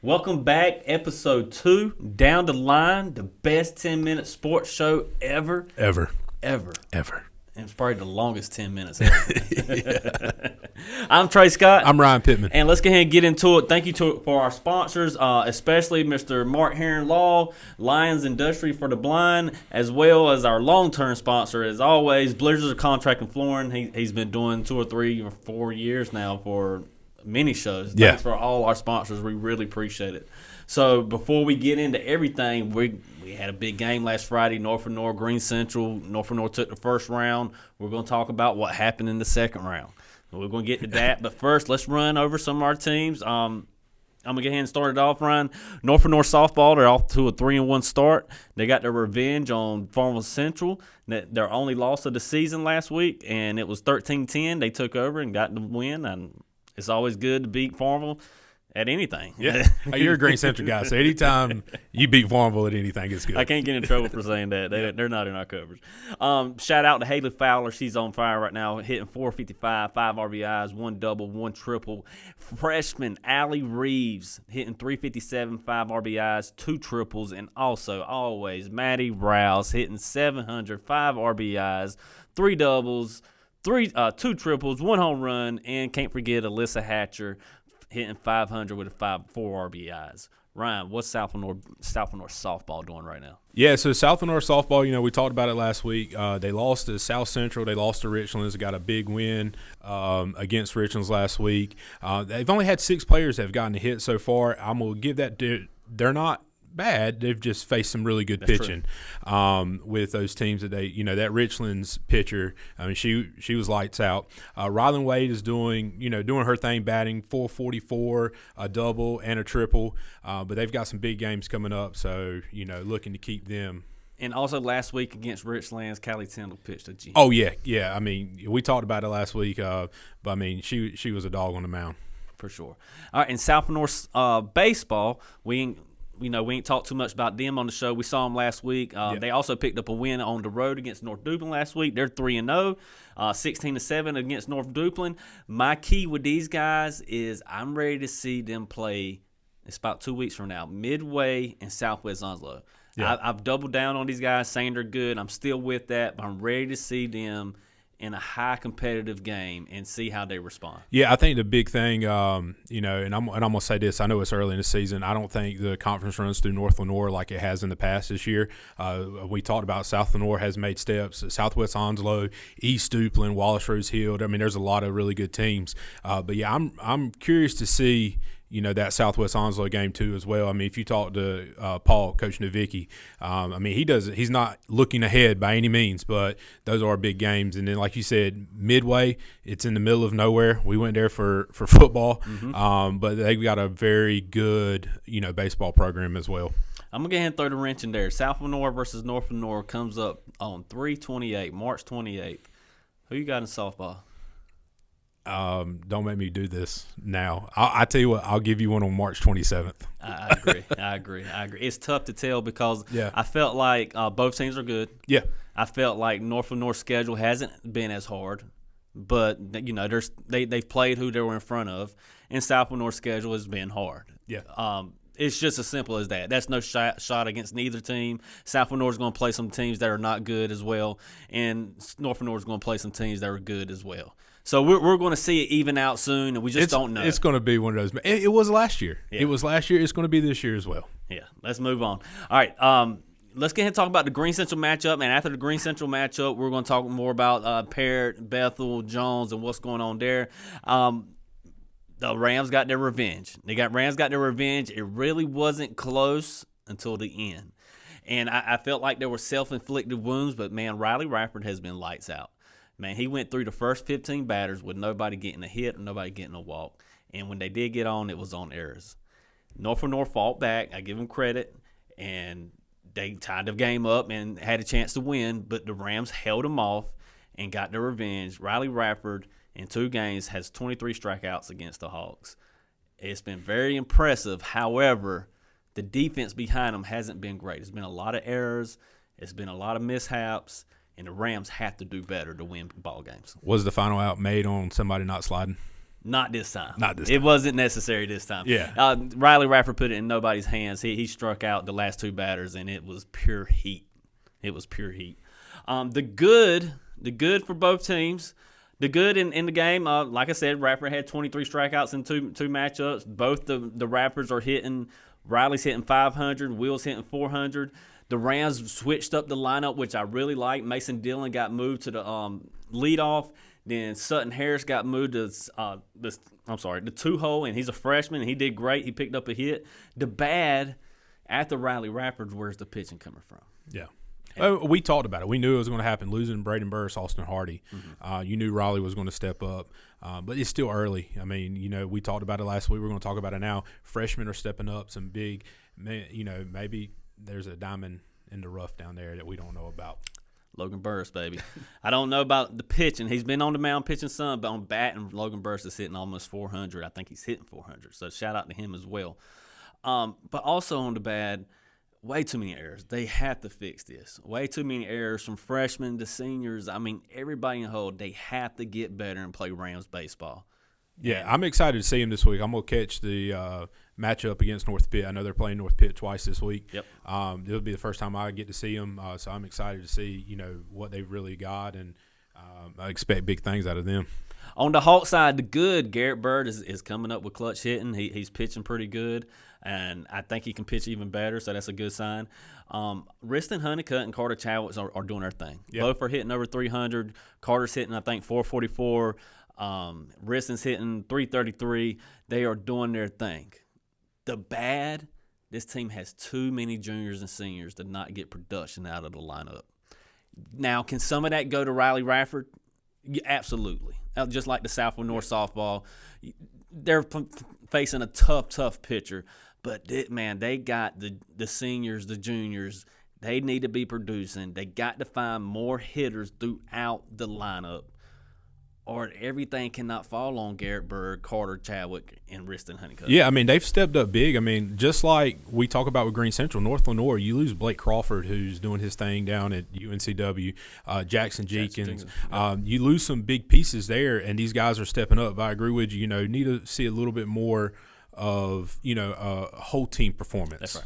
Welcome back, episode 2, Down the Line, the best 10-minute sports show ever. Ever. And it's probably the longest 10 minutes ever. I'm Trey Scott. I'm Ryan Pittman. And let's go ahead and get into it. Thank you for our sponsors, especially Mr. Mark Heron Law, Lions Industry for the Blind, as well as our long-term sponsor, as always, Blizzards of Contract and Flooring. He's been doing 2 or 3 or 4 years now for many shows. Thanks for all our sponsors. We really appreciate it. So before we get into everything, we had a big game last Friday, North Lenoir, Greene Central. North Lenoir took the first round. We're going to talk about what happened in the second round. We're going to get to that. But first, let's run over some of our teams. I'm going to go ahead and start it off, Ryan. North Lenoir Softball, they're off to a 3-1 start. They got their revenge on Farmville Central. Their only loss of the season last week, and it was 13-10. They took over and got the win, and it's always good to beat Farmville at anything. Yeah, you're a Greene Central guy, so anytime you beat Farmville at anything, it's good. I can't get in trouble for saying that. They're not in our coverage. Shout out to Haley Fowler. She's on fire right now, hitting .455, 5 RBIs, 1 double, 1 triple. Freshman Allie Reeves hitting .357, 5 RBIs, 2 triples, and also always Maddie Rouse hitting .700, 5 RBIs, 3 doubles, 2 triples, 1 home run, and can't forget Alyssa Hatcher hitting .500 with 4 RBIs. Ryan, what's South Lenoir Softball doing right now? Yeah, so South Lenoir Softball, we talked about it last week. They lost to South Central. They lost to Richlands. They got a big win against Richlands last week. They've only had 6 players that have gotten a hit so far. I'm going to give that – they're not bad. They've just faced some really good pitching with those teams that they, that Richlands pitcher. I mean, she was lights out. Rylan Wade is doing her thing, batting .444, a double and a triple. But they've got some big games coming up, so looking to keep them. And also last week against Richlands, Callie Tyndall pitched a G. Oh yeah. I mean, we talked about it last week, but I mean, she was a dog on the mound for sure. All right, in South Lenoir baseball, we ain't talked too much about them on the show. We saw them last week. They also picked up a win on the road against North Duplin last week. They're 3-0, 16-7 against North Duplin. My key with these guys is I'm ready to see them play. It's about 2 weeks from now, Midway and Southwest Onslow. Yeah. I've doubled down on these guys, saying they're good. I'm still with that, but I'm ready to see them in a high competitive game and see how they respond. Yeah, I think the big thing, and I'm going to say this. I know it's early in the season. I don't think the conference runs through North Lenoir like it has in the past this year. We talked about South Lenoir has made steps. Southwest Onslow, East Duplin, Wallace Rose Hill. I mean, there's a lot of really good teams. But yeah, I'm curious to see that Southwest Onslow game too as well. I mean, if you talk to Paul, Coach Nowicki, I mean, he's not looking ahead by any means, but those are big games. And then, like you said, Midway, it's in the middle of nowhere. We went there for football, but they've got a very good, baseball program as well. I'm going to go ahead and throw the wrench in there. South Lenoir versus North Lenoir comes up on 3/28, March 28th. Who you got in softball? Don't make me do this now. I tell you what, I'll give you one on March 27th. I agree. It's tough to tell because I felt like both teams are good. Yeah. I felt like North Lenoir's schedule hasn't been as hard, but they've played who they were in front of, and South Lenoir's schedule has been hard. Yeah. It's just as simple as that. That's no shot against neither team. South Lenoir's going to play some teams that are not good as well, and North Lenoir's going to play some teams that are good as well. So we're going to see it even out soon, and we just don't know. It's going to be one of those. It was last year. Yeah. It was last year. It's going to be this year as well. Yeah, let's move on. All right, let's get ahead and talk about the Greene Central matchup. And after the Greene Central matchup, we're going to talk more about Parrott, Bethel, Jones, and what's going on there. The Rams got their revenge. Rams got their revenge. It really wasn't close until the end. And I felt like there were self-inflicted wounds, but, man, Riley Rafford has been lights out. Man, he went through the first 15 batters with nobody getting a hit or nobody getting a walk. And when they did get on, it was on errors. North Lenoir fought back. I give them credit. And they tied the game up and had a chance to win. But the Rams held them off and got their revenge. Riley Rafford, in 2 games, has 23 strikeouts against the Hawks. It's been very impressive. However, the defense behind them hasn't been great. There's been a lot of errors. It's been a lot of mishaps. And the Rams have to do better to win ball games. Was the final out made on somebody not sliding? Not this time. Not this time. It wasn't necessary this time. Yeah. Riley Rapper put it in nobody's hands. He struck out the last 2 batters, and it was pure heat. It was pure heat. The good for both teams. The good in the game, like I said, Rapper had 23 strikeouts in two matchups. Both the Rappers are hitting. Riley's hitting 500. Will's hitting 400. The Rams switched up the lineup, which I really like. Mason Dillon got moved to the leadoff. Then Sutton Harris got moved to the 2-hole, and he's a freshman, and he did great. He picked up a hit. The bad, after Riley Rapper, where's the pitching coming from? Yeah. We talked about it. We knew it was going to happen. Losing Braden Burris, Austin Hardy. You knew Riley was going to step up. But it's still early. I mean, we talked about it last week. We're going to talk about it now. Freshmen are stepping up. Some big, maybe there's a diamond in the rough down there that we don't know about. Logan Burris, baby. I don't know about the pitching. He's been on the mound pitching some, but on batting, Logan Burris is hitting almost 400. I think he's hitting 400. So shout out to him as well. But also on the bad, way too many errors. They have to fix this. Way too many errors from freshmen to seniors. I mean, everybody in the whole, they have to get better and play Rams baseball. Yeah, I'm excited to see him this week. I'm going to catch the matchup against North Pitt. I know they're playing North Pitt twice this week. Yep. It'll be the first time I get to see them, so I'm excited to see, what they've really got, and I expect big things out of them. On the Hawk side, the good, Garrett Bird is coming up with clutch hitting. He's pitching pretty good, and I think he can pitch even better, so that's a good sign. Riston Honeycutt and Carter Chadwick are doing their thing. Yep. Both are hitting over 300. Carter's hitting, I think, 444. Riston's hitting 333. They are doing their thing. The bad, this team has too many juniors and seniors to not get production out of the lineup. Now, can some of that go to Riley Rafford? Yeah, absolutely. Just like the South Lenoir Softball, they're facing a tough pitcher. But, they got the seniors, the juniors. They need to be producing. They got to find more hitters throughout the lineup, or everything cannot fall on Garrett Bird, Carter Chadwick, and Riston Honeycutt. Yeah, I mean, they've stepped up big. I mean, just like we talk about with Greene Central, North Lenoir, you lose Blake Crawford, who's doing his thing down at UNCW, Jackson Jenkins. You lose some big pieces there, and these guys are stepping up. But I agree with you, need to see a little bit more of, a whole team performance. That's right.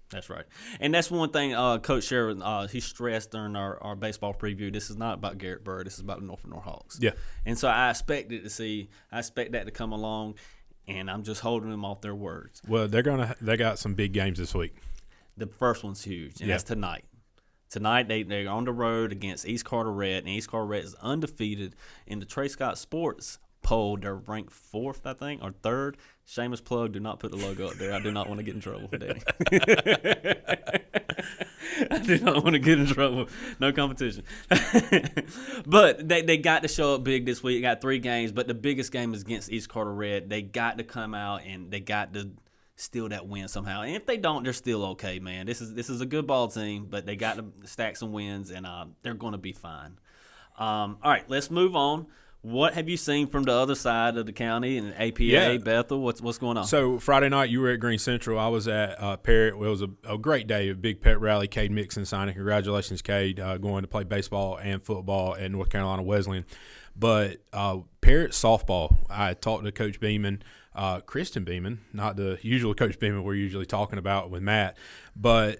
That's right. And that's one thing Coach Sherwood, he stressed during our baseball preview. This is not about Garrett Bird. This is about the North Lenoir Hawks. Yeah. And so I expect that to come along, and I'm just holding them off their words. Well, they got some big games this week. The first one's huge, and that's tonight. Tonight, they're on the road against East Carter Red, and East Carter Red is undefeated in the Trey Scott Sports poll. They're ranked 4th, I think, or 3rd. Shameless plug, do not put the logo up there. I do not want to get in trouble with that. I do not want to get in trouble. No competition. But they got to show up big this week. They got 3 games, but the biggest game is against East Carter Red. They got to come out, and they got to steal that win somehow. And if they don't, they're still okay, man. This is a good ball team, but they got to stack some wins, and they're going to be fine. All right, let's move on. What have you seen from the other side of the county and APA, Bethel? What's going on? So Friday night you were at Greene Central. I was at Parrott. It was a great day, a big pet rally. Cade Mixon signing. Congratulations, Cade, going to play baseball and football at North Carolina Wesleyan. But Parrott softball, I talked to Coach Beeman, Kristen Beeman, not the usual Coach Beeman we're usually talking about with Matt. But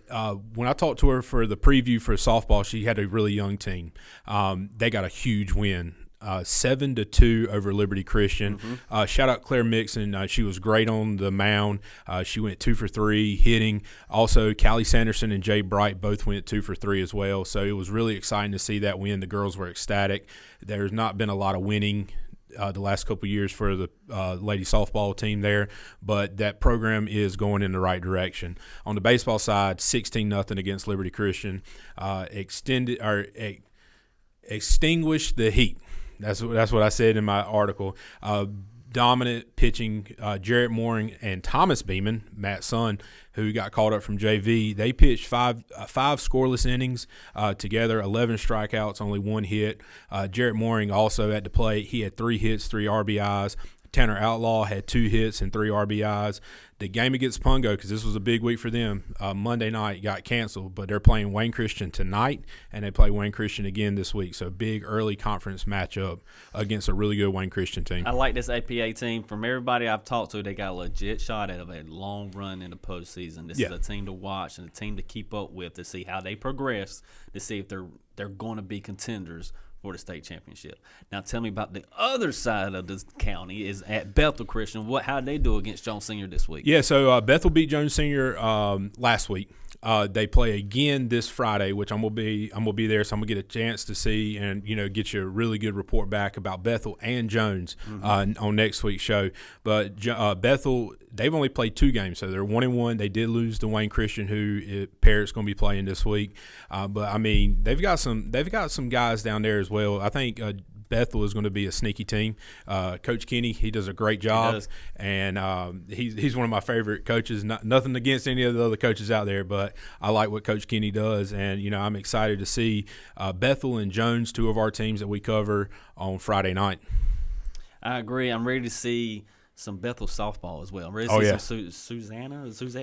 when I talked to her for the preview for softball, she had a really young team. They got a huge win. 7-2 over Liberty Christian. Shout out Claire Mixon. She was great on the mound. She went 2 for 3 hitting. Also, Callie Sanderson and Jay Bright both went 2 for 3 as well. So it was really exciting to see that win. The girls were ecstatic. There's not been a lot of winning the last couple of years for the lady softball team there, but that program is going in the right direction. On the baseball side, 16-0 against Liberty Christian. Extinguished the heat. That's what I said in my article. Dominant pitching, Jarrett Mooring and Thomas Beeman, Matt's son, who got called up from JV. They pitched five scoreless innings together, 11 strikeouts, only 1 hit. Jarrett Mooring also at the plate. He had 3 hits, 3 RBIs. Tanner Outlaw had 2 hits and 3 RBIs. The game against Pungo, because this was a big week for them, Monday night got canceled, but they're playing Wayne Christian tonight, and they play Wayne Christian again this week. So big early conference matchup against a really good Wayne Christian team. I like this APA team. From everybody I've talked to, they got a legit shot at a long run in the postseason. This is a team to watch and a team to keep up with, to see how they progress, to see if they're going to be contenders for the state championship. Now tell me about the other side of this county is at Bethel Christian. How did they do against Jones Senior this week? Yeah, so Bethel beat Jones Senior last week. They play again this Friday, which I'm gonna be there, so I'm gonna get a chance to see and get you a really good report back about Bethel and Jones on next week's show. But Bethel, they've only played 2 games, so they're 1-1. They did lose to Wayne Christian, who Parrott's gonna be playing this week. But I mean, they've got some guys down there as well. I think Bethel is going to be a sneaky team. Coach Kenny, he does a great job, and he's one of my favorite coaches. Nothing against any of the other coaches out there, but I like what Coach Kenny does, and I'm excited to see Bethel and Jones, 2 of our teams that we cover on Friday night. I agree. I'm ready to see some Bethel softball as well. I'm ready to see some Suzanne.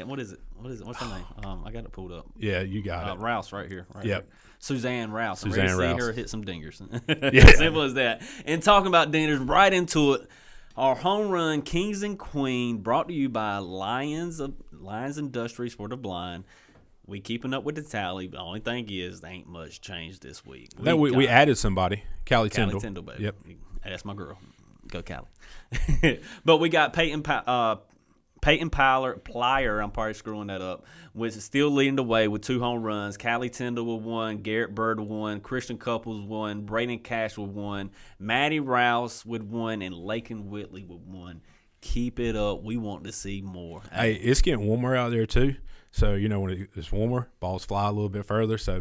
What is it? What's her name? I got it pulled up. Yeah, you got it. Rouse right here. Yep. Suzanne Rouse. I'm Suzanne ready to Rouse. see her hit some dingers. Yeah. Simple as that. And talking about dingers, right into it. Our home run, Kings and Queen, brought to you by Lions Industries for the Blind. We keeping up with the tally. The only thing is, there ain't much change this week. We added somebody, Callie Tyndall. Tyndall, baby. Yep. That's my girl. Go Callie. But we got Peyton Plyer, I'm probably screwing that up, which is still leading the way with 2 home runs. Callie Tyndall with 1, Garrett Bird with 1, Christian Couples 1, Braden Cash with 1, Maddie Rouse with 1, and Lakin Whitley with 1. Keep it up. We want to see more. Hey, it's getting warmer out there too. So, when it's warmer, balls fly a little bit further. So,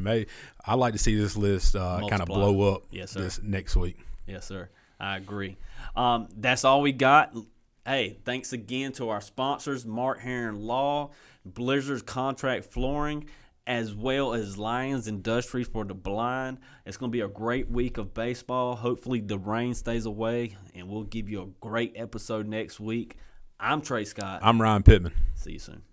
I'd like to see this list kind of blow up this next week. Yes, sir. I agree. That's all we got. Hey, thanks again to our sponsors, Mark Heron Law, Blizzard's Contract Flooring, as well as Lions Industries for the Blind. It's going to be a great week of baseball. Hopefully the rain stays away, and we'll give you a great episode next week. I'm Trey Scott. I'm Ryan Pittman. See you soon.